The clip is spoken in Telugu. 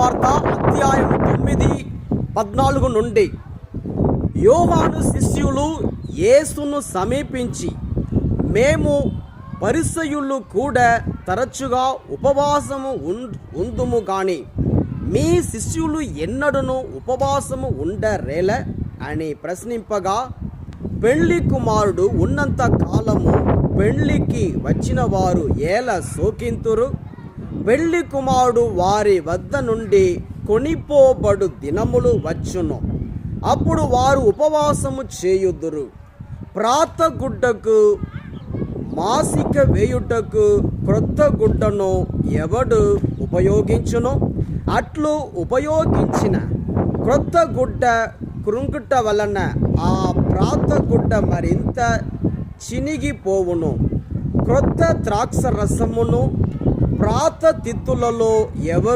సువార్త అధ్యాయం 9:14 నుండి. యోహాను శిష్యులు యేసును సమీపించి, మేము పరిసయ్యులు కూడా తరచుగా ఉపవాసము ఉందుము గాని మీ శిష్యులు ఎన్నడూను ఉపవాసము ఉండరేల అని ప్రశ్నింపగా, పెళ్లి కుమారుడు ఉన్నంత కాలము పెళ్లికి వచ్చిన వారు ఎలా శోకింతురు? పెళ్లి కుమారుడు వారి వద్ద నుండి కొనిపోబడు దినములు వచ్చును, అప్పుడు వారు ఉపవాసము చేయుదురు. ప్రాతగుడ్డకు మాసిక వేయుటకు క్రొత్త గుడ్డను ఎవడు ఉపయోగించును? అట్లు ఉపయోగించిన క్రొత్త గుడ్డ కృంగుట వలన ఆ ప్రాతగుడ్డ మరింత చినిగిపోవును. క్రొత్త ద్రాక్ష రసమును ప్రాత తిత్తులలో ఎవరు